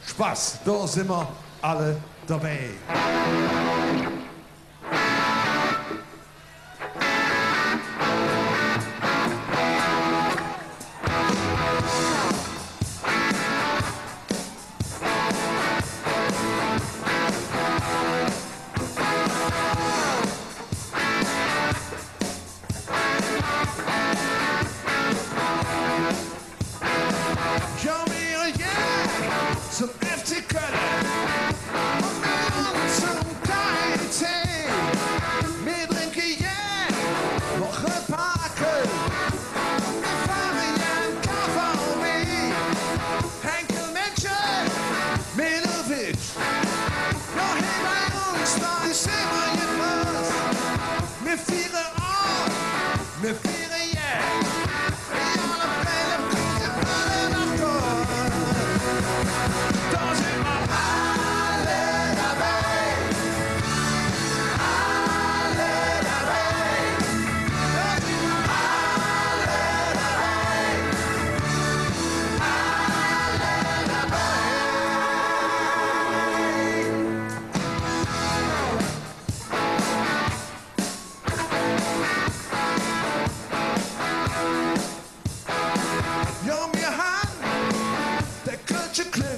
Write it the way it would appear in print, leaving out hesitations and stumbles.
Spaß, da sind wir alle dabei. Zum FC Köln und zum KIT. Wir trinken jede Woche Parken. Wir fahren ja KVB. Henkel Menschen, Milovic. Ja, hey, bei uns, da ist immer etwas. Wir feiern auch, wir feiern ja. Alle Fälle bringen alle nach Gott. Da sind wir alle dabei, alle dabei, da sind wir alle dabei, alle dabei. Ja, wir haben der Kölsche Club.